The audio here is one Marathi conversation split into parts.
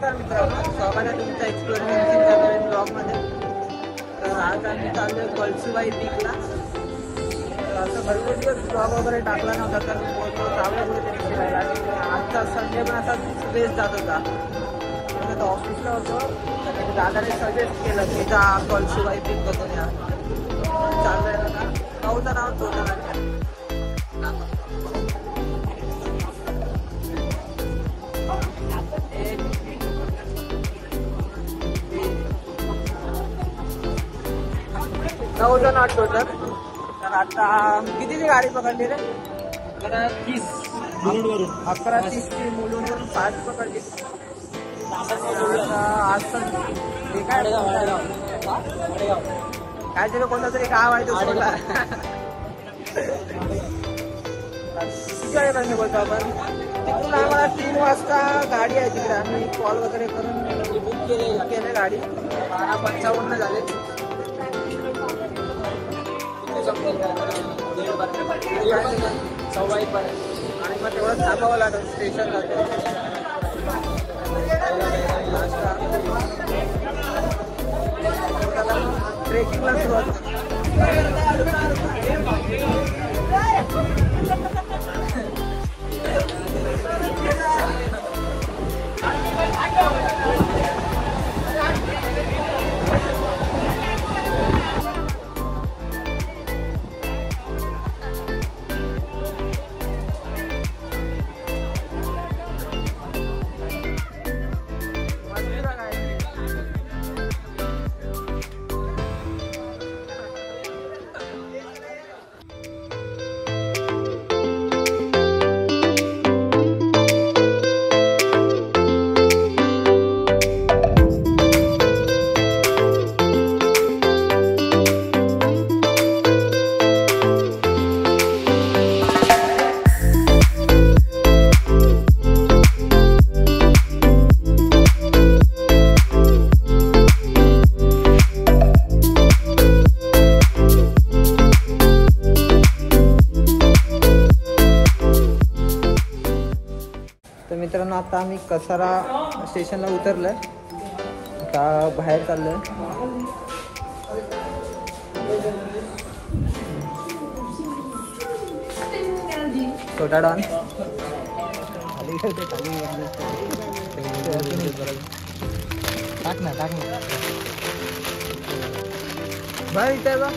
नमस्कार मित्रांनो, स्वागत आहे तुमचं एक्सप्लोरेशन ब्लॉगमध्ये। तर आज आम्ही चाललोय कळसुबाई पीकला। असं भरपूर दिवस ब्लॉग वगैरे टाकला नव्हता, तर बोलतो चालू कुठेतरी फिरायला। आणि आजचा संडे पण असा बेस्ट जात होता। तर ऑफिसला होतो, तर दादाने सजेस्ट केलं की जा कळसुबाई पीक बघून या। चाललंय ना, गावचं नाव तोटा गावचं नाव टोटल। तर आता कितीची गाडी पकडली रे? 11:30 ची मुलुंडवरून 5 पकडली। आज काय तरी कोणता तरी गाव आहे तो सोडला। किती वाजेपर्यंत बोलतो आपण? तिकडून आम्हाला 3 वाजता गाडी आहे तिकडे। आम्ही कॉल वगैरे करून बुक केले गाडी। 12:55 झाले। सव्वा 1 पर्यंत आणि मग तेवढं थांबावं लागेल स्टेशनला। ट्रेकिंगला सुरुवात मित्रांनो, आता आम्ही कसारा स्टेशनला उतरलोय। आता बाहेर चाललोय। छोटा डॉन टाक ना भाई इथे बा।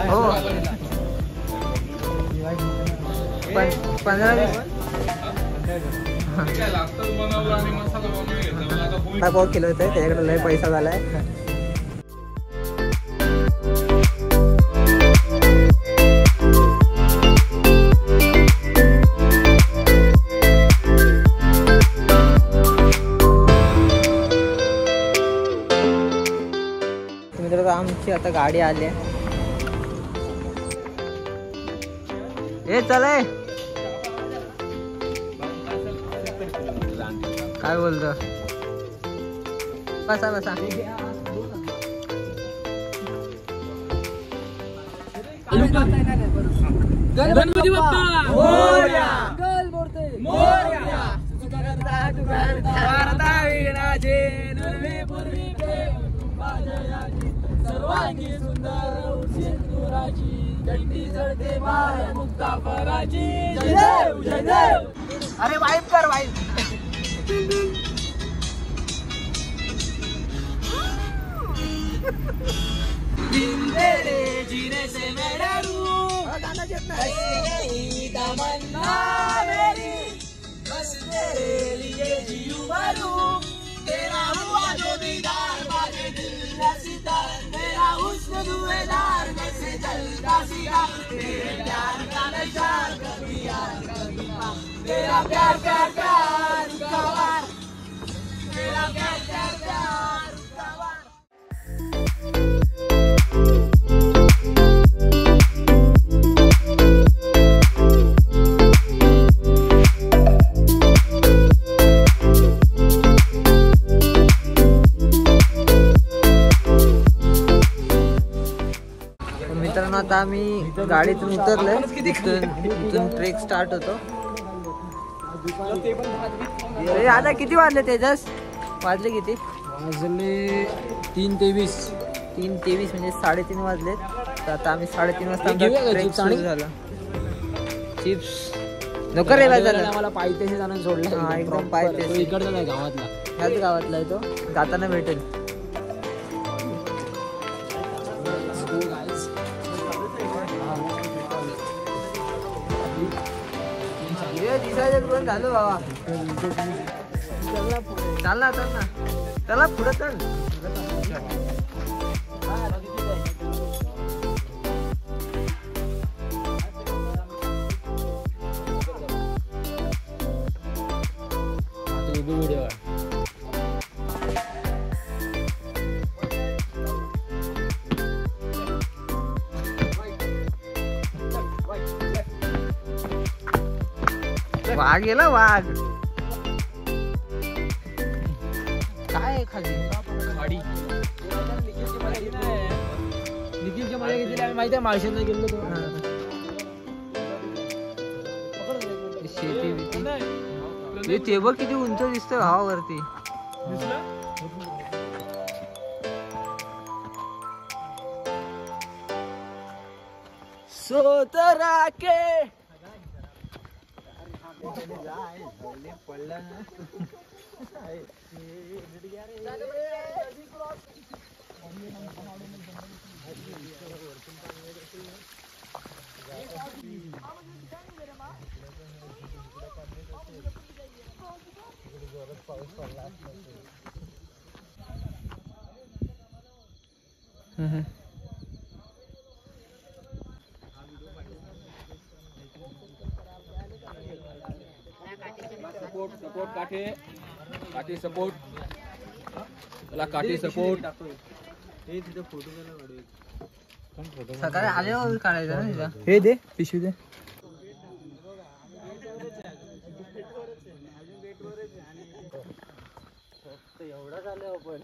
हो 15-20 काय भाव किलो येते? त्याच्याकडे लय पैसा झालाय। मित्रांनो, आमची आता गाडी आली आहे। ए चले, काय बोलतो? बसा गणपती बाप्पा मोरया, मंगल मूर्ती मोरया, विघ्नाचे नुरवी पूर्वी सर्वांगी सुंदर सिंदुराची दंडी जळते माय मुक्ता फराची। जय देव। अरे वाईप कर वाईप। जीने से मेरा रूह तमन्ना मेरी, बस तेरे लिए जीऊं मरूं। तेरा हुआ जो दीदार बाजे दिल का सितार, तेरा हुस्न धुएंधार में से जलता सितार। तेरे प्यार का नशा कभी यार कभी पार, तेरा प्यार प्यार प्यार का वार, तेरा प्यार प्यार प्यार का वार। जाऊन आता आम्ही गाडीतून उतरलोय. इथून ट्रेक स्टार्ट होतो. आता किती वाजले तेजस? वाजले किती? वाजले 3:23. 3:23 म्हणजे 3:30 वाजलेत. तर आता आम्ही 3:30 वाजता आमचा ट्रेक सुरू झाला. चिप्स नको रे झालं आम्हाला पायथ्याशी जाणं सोडलं. हा एकदम पायथ्याशी. इकडचा नाही गावातला. ह्याच गावातला आहे तो. जाताना भेटेल. दिसायचं झालो बाबा. चाल ना चला पुढे चल. व्हिडिओ वाघ गेला वाघ. काय खाली गाडी निखिलच्या मला घेतली आम्ही माहिती आहे. माळशेरला गेलो तो. शेती बिती ते बघ किती उंच दिसतं भावावरती. सोतरा के पडला ना. सपोर्ट काठी सपोर्ट. त्याला काठी सपोर्ट. हे तिथे फोटो सकाळी आल्यावर काढायचं ना तिथं. हे दे पिशवी दे. एवढा झालं आपण.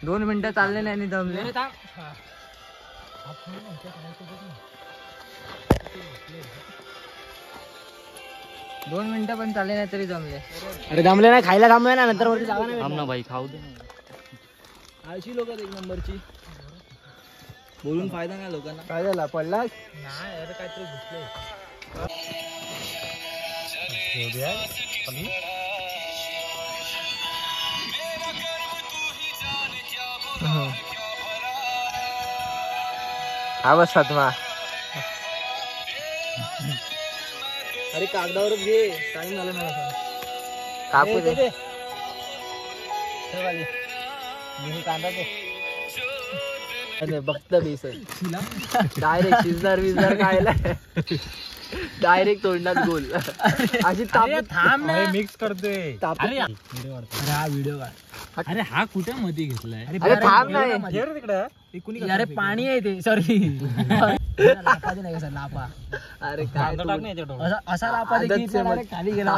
दोन मिनिटं चालले नाही आणि दमले. 2 मिनिटं पण चालले नाही तरी जमले. अरे दमले नाही, खायला थांबलोय ना. नंतर वरती जागा नाही. थांब ना भाई, खाऊ दे. आळशी लोक एक नंबरची. बोलून फायदा नाही लोकांना. काय झाला? पडलास नाही अरे काहीतरी घुसलंय. आवाज सातवा. अरे कागदावरच घे. टाइम झाला ना. कापू दे. कांदा ते बघत बेस डायरेक्ट शिजदार विजदार खायला. डायरेक्ट तोंडात गोल. अशी थांब ना. मिक्स करतोय. अरे हा व्हिडिओ काढ. अरे हा कुठे मध्ये घेतलाय? अरे थांब नाही. तिकडे अरे पाणी आहे ते. सॉरी लापा नाही का सर? लापा. अरे काय असा लापा खाली गेला.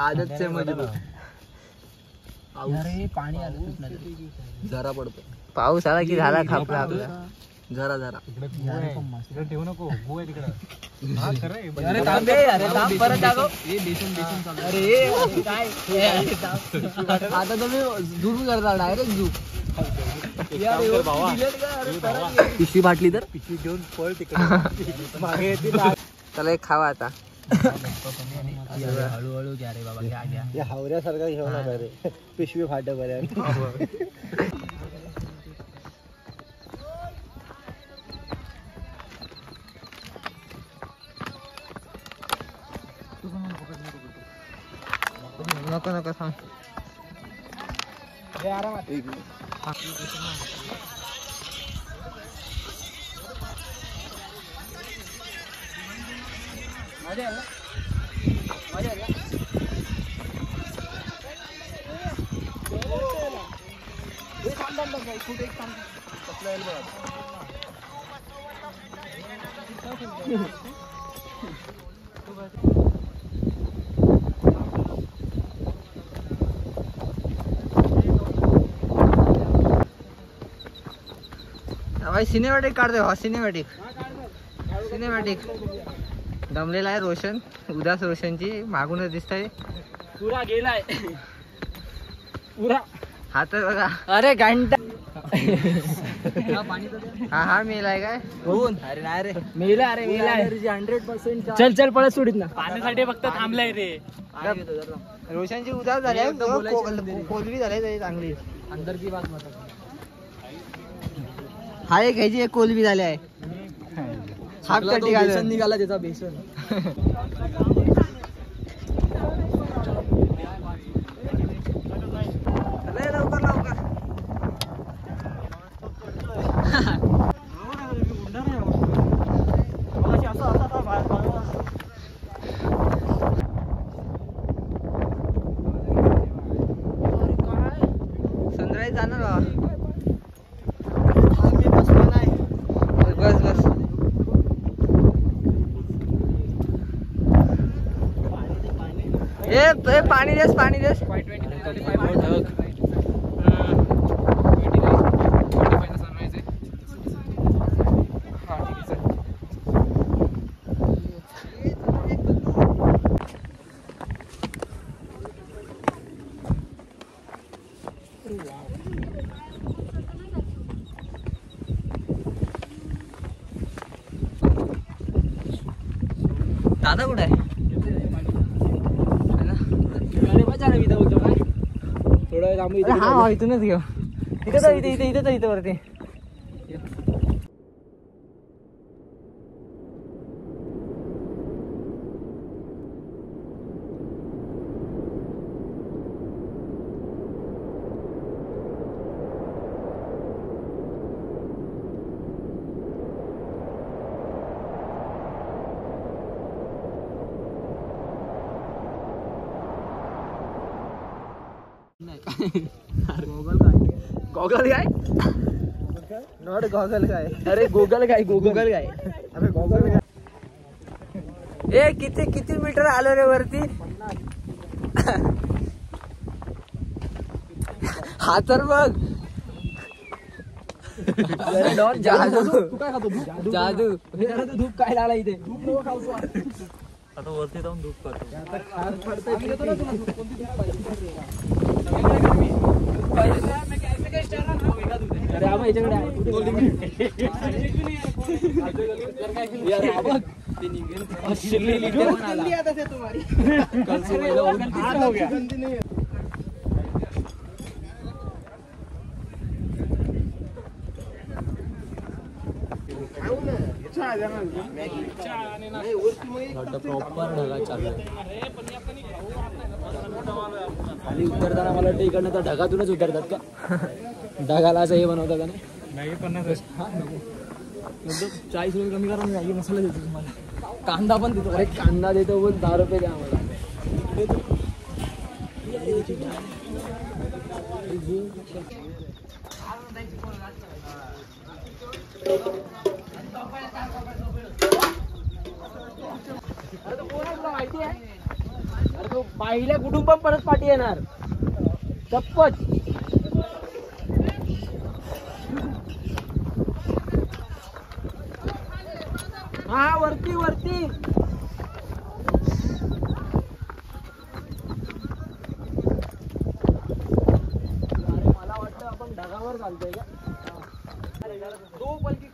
आदत से मजबूत. अरे पाणी आलं. जरा पडतो. पाऊस आला की झाला खापला आपला. जरा जरा ठेवू नको. अरे थांब बे. अरे थांब परत दाखव. अरे काय आता तुम्ही झूम करता. Direct zoom. पिशवी फाटली तर पिशवी घेऊन पळ तिकडे. मागे येते. चला एक खावा आता. हळूहळू घ्या रे बाबा. घ्या घ्या. या हावऱ्यासारखा घेऊ नका रे. पिशवी फाटेपर्यंत. नको नको थांब. कुठे एक काम कसला येईल भाई सिनेमॅटिक काढते हा सिनेमॅटिक दमलेला आहे रोशन उदास रोशनची मागूनच दिसत आहे पुरा गेलाय पुरा हा तर बघा अरे घंटा हा मेलाय काय होऊन अरे नाही रे मेला अरे मेला 100% चल चल पळत सोडित ना पाण्यासाठी फक्त थांबलाय रे रोशनची उदास झाली कोलबी झाली चांगली अंदर की बात मत हा एक ह्याची एक कोलबी झाली आहे हाफ कटी बेसन निघाला त्याचा बेसन सनराईज जाणार बस ए पाणी देस दादा कुठे आहे थोडं हा इथूनच घेऊ इथे वरती गॉगल काय नॉट गॉगल काय अरे गूगल काय अरे गॉगल काय ए किती मीटर आलो रे वरती हा तर बघ जादू धूप काय लागला इथे आता वरती जाऊन धूप प्रॉपर ढगा चालू खाली उतरताना मला वाटतं इकडनं तर ढगातूनच उतरतात का ढगाला असं हे बनवतात का नाही 40 रुपये कमी करा मॅगी मसाला देतो तुम्हाला कांदा पण देतो अरे कांदा देतो बोल 10 रुपये द्या आम्हाला माहिती आहे अरे तो पाहिल्या कुठून पण परत पाठी येणार चप्पच हा वरती अरे मला वाटतं आपण ढगावर चालतोय का तो पलकी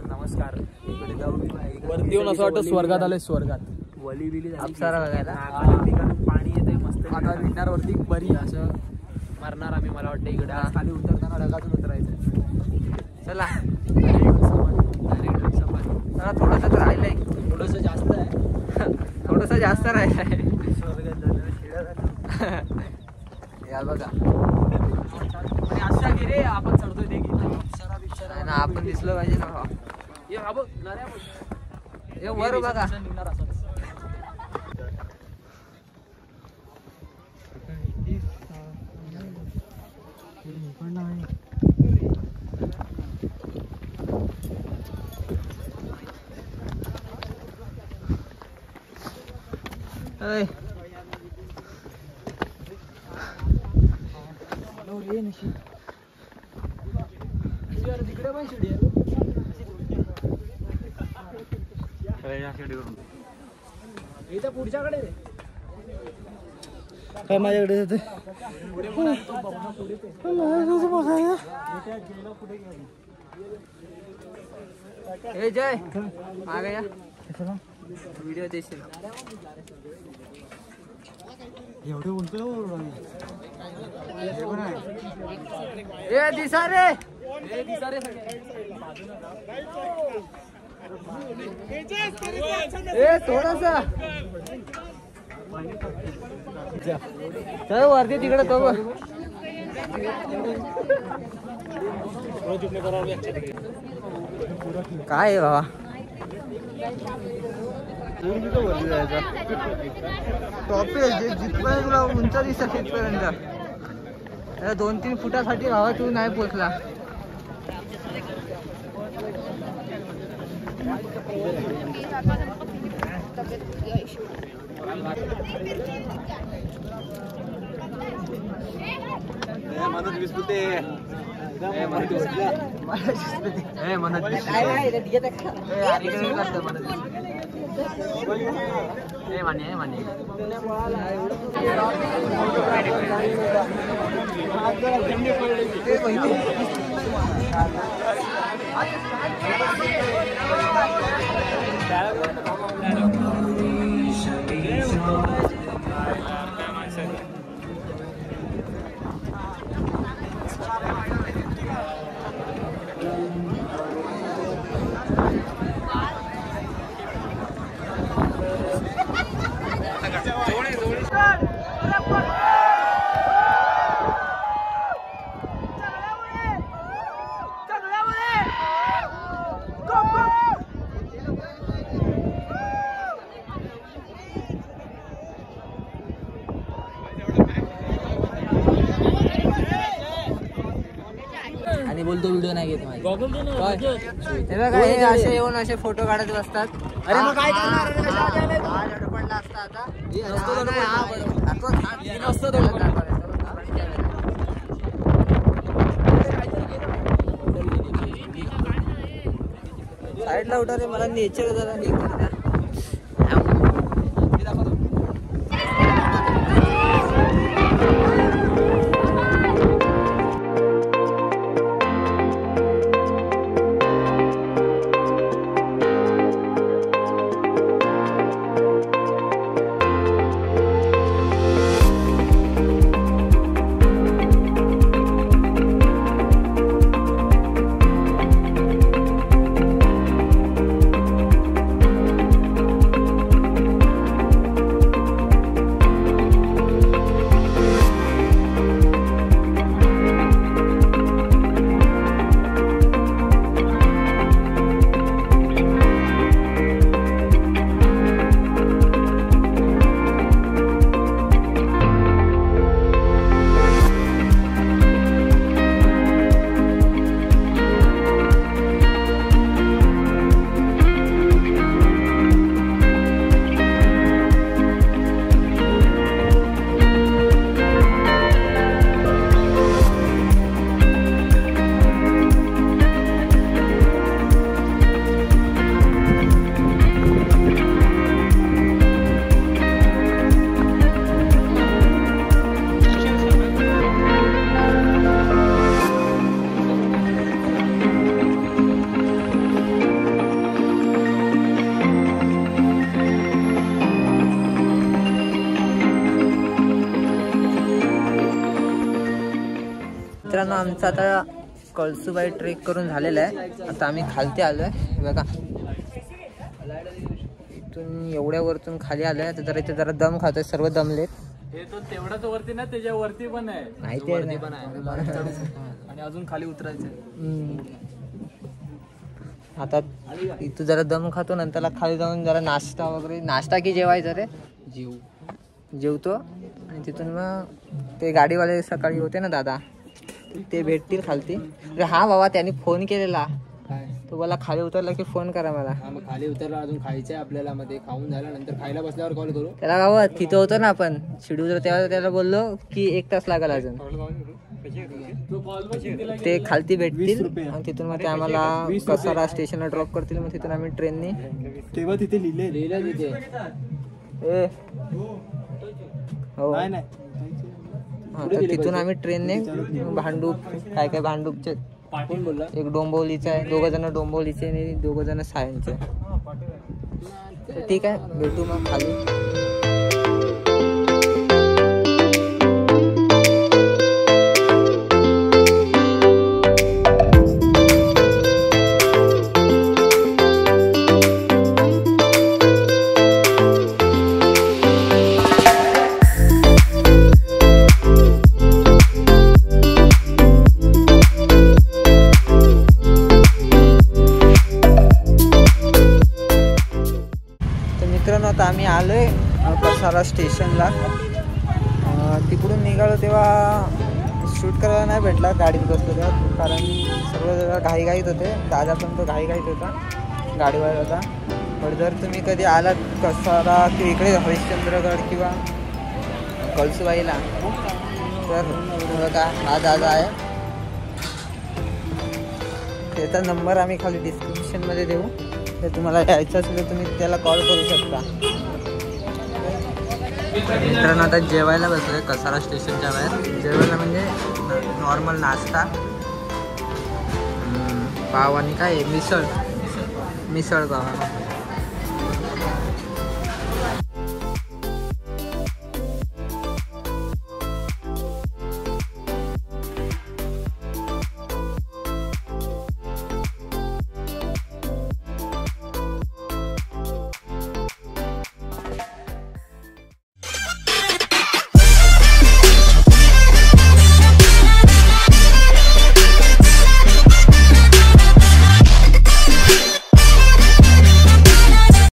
नमस्कार वरती येऊन असं वाटतं स्वर्गात आले स्वर्गात वली बिली अप्सरा बघायला पाणी येते मस्त आता विणार वरती बरी असं मरणार आम्ही मला वाटतं इकडे खाली उतरताना ढगातून उतरायचं चला थोडस राहिलंय थोडस जास्त आहे थोडस जास्त राहिलंय या बघा अशा गिरे आपण चढतोय ते अप्सरा ना आपण दिसलो पाहिजे ना हे बघ वर बघा अय. तिकडे पण शिडी आहे पुढच्याकडे काय माझ्याकडे येते हे जय मागे या व्हिडिओ देशील एवढे उंच ए दिसा रे ए थोडासा चल वरती तिकडे तो बघ. काय आहे बाबा टॉपी जिथपर्यंत तुला उंच दिसत तिथपर्यंत 2-3 फुटासाठी भावा तू नाही पोचला. आणि बोलतो व्हिडिओ नाही घेत माझी. हे असे येऊन असे फोटो काढत बसतात. अरे मग काय करणार? हा झडपडला असता आता साईडला उठा रे मला नेचर जरा हे करू द्या. मित्रांनो आमचा आता कळसुबाई ट्रेक करून झालेला आहे. आता आम्ही खालती आलो आहे बघा. इथून एवढ्या वरतून खाली आलो आहे. तर इथे जरा दम खातोय. सर्व दमलेत. हे तो तेवढाच वरती ना त्याच्यावरती पण आहे. माहिती आहे पण आहे आणि अजून खाली उतरायचं. आता इथं जरा दम खातो. नंतरला खाली जाऊन जरा नाश्ता वगैरे. नाश्ता की जेवायचं रे? जेवतो आणि तिथून मग ते गाडीवाले सकाळी होते ना दादा ते भेटतील खालती. हा बाबा त्यांनी फोन केलेला तो बोला खाली उतरला की फोन करा मला. मग खाली उतरला अजून खायचंय आपल्याला, मध्ये खाऊन झाल्यानंतर खायला बसल्यावर कॉल करू. त्याला गावा तिथं होतं ना आपण शिडूल, तेव्हा त्याला बोललो की 1 तास लागेल अजून. ते खालती भेटतील आणि तिथून मग ते आम्हाला कसारा स्टेशनला ड्रॉप करतील. मग तिथून आम्ही ट्रेनने तेव्हा तिथे लिहिलं तिथे हो तर तिथून आम्ही ट्रेनने भांडूप काय भांडूपचे कोण बोलला? एक डोंबिवलीचा आहे, 2 जण डोंबिवलीचे आणि 2 जण सायनचे. तर ठीक आहे, भेटू मग खाली. आता आम्ही आलोय कसारा स्टेशनला. तिकडून निघालो तेव्हा शूट करायला नाही भेटला गाडीत बसलो तेव्हा, कारण सर्व घाईघाईत होते. दादा पण तो घाईघाईत होता, गाडीवर होता. पण जर तुम्ही कधी आलात कसारा की इकडे हरिश्चंद्रगड किंवा कळसुबाईला तर बघा हा दादा आहे. त्याचा नंबर आम्ही खाली डिस्क्रिप्शनमध्ये देऊ. तर तुम्हाला यायचं असेल तर तुम्ही त्याला कॉल करू शकता. मित्रांनो आता जेवायला बसलोय कसारा स्टेशनच्या बाहेर. जेवायला म्हणजे नॉर्मल नाश्ता, पाव आणि काय मिसळ पाव.